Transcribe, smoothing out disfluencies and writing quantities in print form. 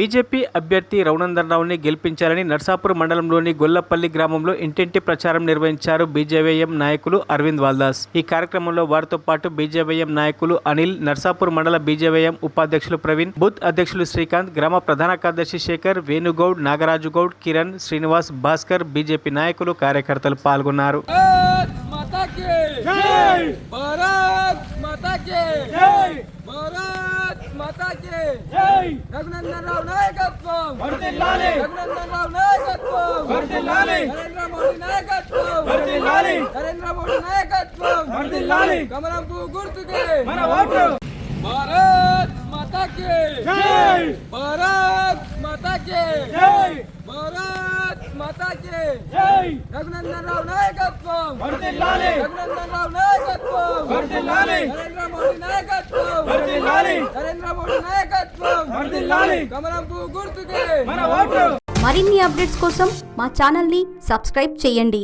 BJP అభ్యర్థి రఘునందన్ రావుని గెలిపించాలని నర్సాపూర్ మండలంలోని గొల్లపల్లి గ్రామంలో ఇంటింటి ప్రచారం నిర్వహించారు బీజేవైఎం నాయకులు అరవింద్ వాల్దాస్. ఈ కార్యక్రమంలో వారితో పాటు బీజేవైఎం నాయకులు అనిల్, నర్సాపూర్ మండల బీజేవైఎం ఉపాధ్యక్షులు ప్రవీణ్, బూత్ అధ్యక్షులు శ్రీకాంత్, గ్రామ ప్రధాన కార్యదర్శి శేఖర్, వేణుగౌడ్, నాగరాజు గౌడ్, కిరణ్, శ్రీనివాస్, భాస్కర్, బీజేపీ నాయకులు, కార్యకర్తలు పాల్గొన్నారు. రఘునందన్ రావు నాయకత్వం వర్ధిల్లాలి, రఘునందన్ రావు నాయకత్వం వర్ధిల్లాలి, నరేంద్ర మోడీ నాయకత్వం వర్ధిల్లాలి, నరేంద్ర మోడీ నాయకత్వం వర్ధిల్లాలి, కమలం పువ్వు గుర్తుకే మన ఓటు. భారత్ మాతా కీ జై, భారత్ మాతా కీ జై, భారత్ మాతా కీ జై, రఘునందన్ రావు నాయకత్వం వర్ధిల్లాలి, రఘునందన్ రావు నాయకత్వం వర్ధిల్లాలి, నరేంద్ర మోడీ నాయకత్వం వర్ధిల్లాలి, నరేంద్ర మోడీ నాయకత్వం వర్ధిల్లాలి, కమలం పువ్వు గుర్తుకే మన ఓటు. మరిన్ని అప్డేట్స్ కోసం మా ఛానల్ ని సబ్స్క్రైబ్ చేయండి.